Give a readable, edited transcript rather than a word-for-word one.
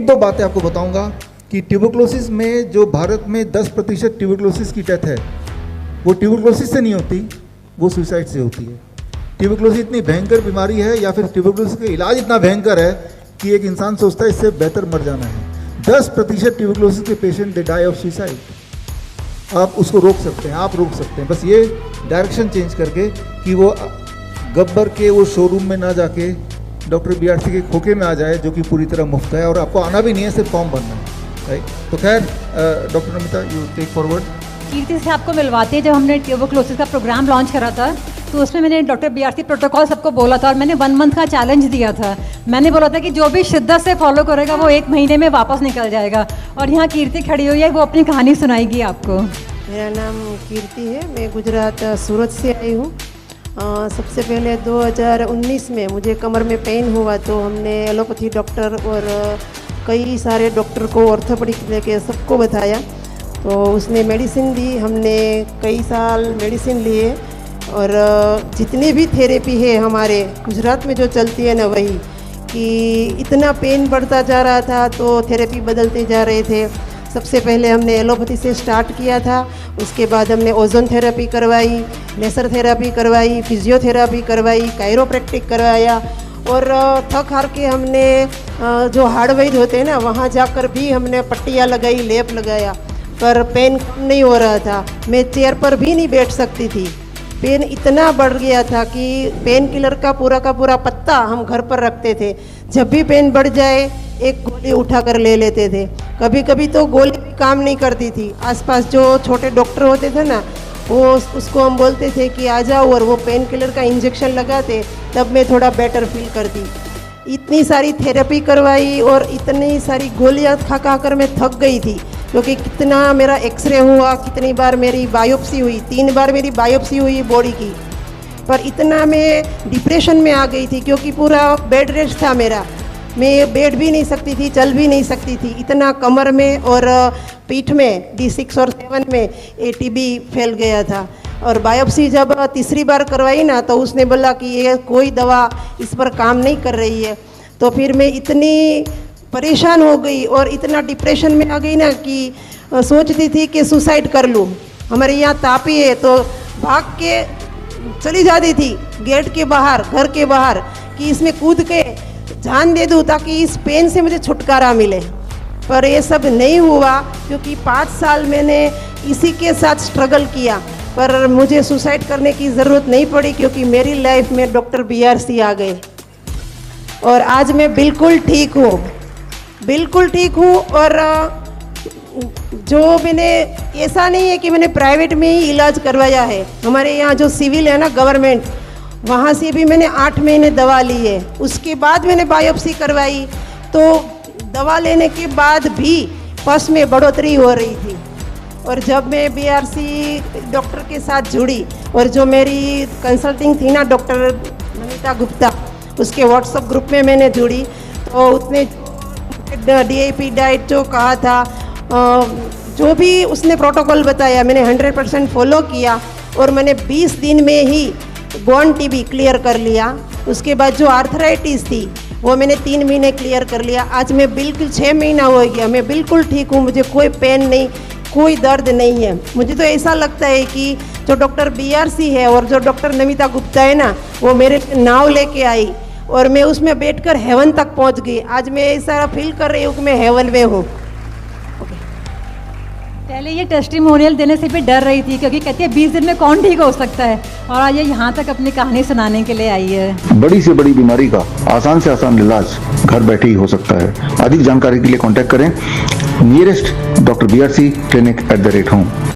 दो बातें आपको बताऊंगा कि ट्यूबरक्लोसिस में जो भारत में 10% ट्यूबरक्लोसिस की डेथ है वो ट्यूबरक्लोसिस से नहीं होती, वो सुसाइड से होती है। ट्यूबरक्लोसिस इतनी भयंकर बीमारी है या फिर ट्यूबरक्लोसिस का इलाज इतना भयंकर है कि एक इंसान सोचता है इससे बेहतर मर जाना है। 10% ट्यूबरक्लोसिस के patient they die of suicide. आप उसको रोक सकते हैं, आप रोक सकते हैं, बस ये डायरेक्शन चेंज करके कि वो गब्बर के वो शोरूम में ना जाके डॉक्टर बीआरसी के खोखे में आ जाए जो कि पूरी तरह मुफ्त है और आपको आना भी नहीं है, सिर्फ फॉर्म भरना है, राइट। तो खैर doctor Namita you take forward. Kirti से आपको मिलवाते हैं, जब हमने ट्यूबरक्लोसिस का प्रोग्राम लॉन्च करा था तो उसमें मैंने डॉक्टर बीआरसी प्रोटोकॉल सबको बोला था और मैंने 1 मंथ का चैलेंज दिया था। मैंने बोला था कि जो भी शिद्दत से फॉलो करेगा वो 1 महीने में वापस निकल जाएगा। और यहाँ कीर्ति खड़ी हुई है, वो अपनी कहानी सुनाएगी आपको। मेरा नाम कीर्ति है, मैं गुजरात सूरत से आई हूँ। सबसे पहले 2019 में मुझे कमर में पेन हुआ तो हमने एलोपैथी डॉक्टर और कई सारे डॉक्टर को, ऑर्थोपेडिक लेके सबको बताया तो उसने मेडिसिन दी। हमने कई साल मेडिसिन लिए और जितनी भी थेरेपी है हमारे गुजरात में जो चलती है ना, वही कि इतना पेन बढ़ता जा रहा था तो थेरेपी बदलते जा रहे थे। सबसे पहले हमने एलोपैथी से स्टार्ट किया था, उसके बाद हमने ओजोन थेरेपी करवाई, लेसर थेरेपी करवाई, फिजियोथेरेपी करवाई, कायरोप्रैक्टिक करवाया और थक हार के हमने जो हार्ड वैद्य होते हैं ना, वहाँ जाकर भी हमने पट्टियाँ लगाई, लेप लगाया, पर पेन कम नहीं हो रहा था। मैं चेयर पर भी नहीं बैठ सकती थी, पेन इतना बढ़ गया था कि पेन किलर का पूरा पत्ता हम घर पर रखते थे। जब भी पेन बढ़ जाए एक गोली उठा कर ले लेते थे। कभी कभी तो गोली भी काम नहीं करती थी। आसपास जो छोटे डॉक्टर होते थे ना, वो उसको हम बोलते थे कि आ जाओ और वो पेन किलर का इंजेक्शन लगाते, तब मैं थोड़ा बेटर फील करती। इतनी सारी थेरेपी करवाई और इतनी सारी गोलियां खा खा कर मैं थक गई थी, क्योंकि कितना मेरा एक्सरे हुआ, कितनी बार मेरी बायोप्सी हुई, 3 बार मेरी बायोप्सी हुई बॉडी की। पर इतना मैं डिप्रेशन में आ गई थी क्योंकि पूरा बेड रेस्ट था मेरा। मैं बैठ भी नहीं सकती थी, चल भी नहीं सकती थी, इतना कमर में और पीठ में D6 और 7 में ATB फैल गया था। और बायोप्सी जब तीसरी बार करवाई ना, तो उसने बोला कि ये कोई दवा इस पर काम नहीं कर रही है। तो फिर मैं इतनी परेशान हो गई और इतना डिप्रेशन में आ गई ना कि सोचती थी कि सुसाइड कर लूँ। हमारे यहाँ तापी है तो भाग के चली जाती थी गेट के बाहर, घर के बाहर, कि इसमें कूद के जान दे दूँ ताकि इस पेन से मुझे छुटकारा मिले। पर ये सब नहीं हुआ क्योंकि 5 साल मैंने इसी के साथ स्ट्रगल किया, पर मुझे सुसाइड करने की ज़रूरत नहीं पड़ी क्योंकि मेरी लाइफ में डॉक्टर बीआरसी आ गए और आज मैं बिल्कुल ठीक हूँ, बिल्कुल ठीक हूँ। और जो मैंने, ऐसा नहीं है कि मैंने प्राइवेट में ही इलाज करवाया है। हमारे यहाँ जो सिविल है ना, गवर्नमेंट, वहाँ से भी मैंने 8 महीने दवा ली है। उसके बाद मैंने बायोप्सी करवाई तो दवा लेने के बाद भी पस में बढ़ोतरी हो रही थी। और जब मैं बीआरसी डॉक्टर के साथ जुड़ी और जो मेरी कंसल्टिंग थी ना डॉक्टर नमिता गुप्ता, उसके व्हाट्सएप ग्रुप में मैंने जुड़ी तो उसने DAP डाइट जो कहा था, जो भी उसने प्रोटोकॉल बताया, मैंने 100% फॉलो किया और मैंने 20 दिन में ही बोन TB क्लियर कर लिया। उसके बाद जो आर्थराइटिस थी वो मैंने 3 महीने क्लियर कर लिया। आज मैं बिल्कुल 6 महीना हो गया, मैं बिल्कुल ठीक हूँ, मुझे कोई पेन नहीं, कोई दर्द नहीं है। मुझे तो ऐसा लगता है कि जो डॉक्टर बीआरसी है और जो डॉक्टर नमिता गुप्ता है ना, वो मेरे नाव लेके आई और मैं उसमें बैठकर हेवन तक पहुँच गई। आज मैं ऐसा फील कर रही हूँ कि मैं हेवन में हूँ। पहले ये टेस्टिमोनियल देने से भी डर रही थी क्योंकि कहती है 20 दिन में कौन ठीक हो सकता है, और आज ये यहाँ तक अपनी कहानी सुनाने के लिए आई है। बड़ी से बड़ी बीमारी का आसान से आसान इलाज घर बैठे ही हो सकता है। अधिक जानकारी के लिए कांटेक्ट करें nearest doctor BRC clinic @home।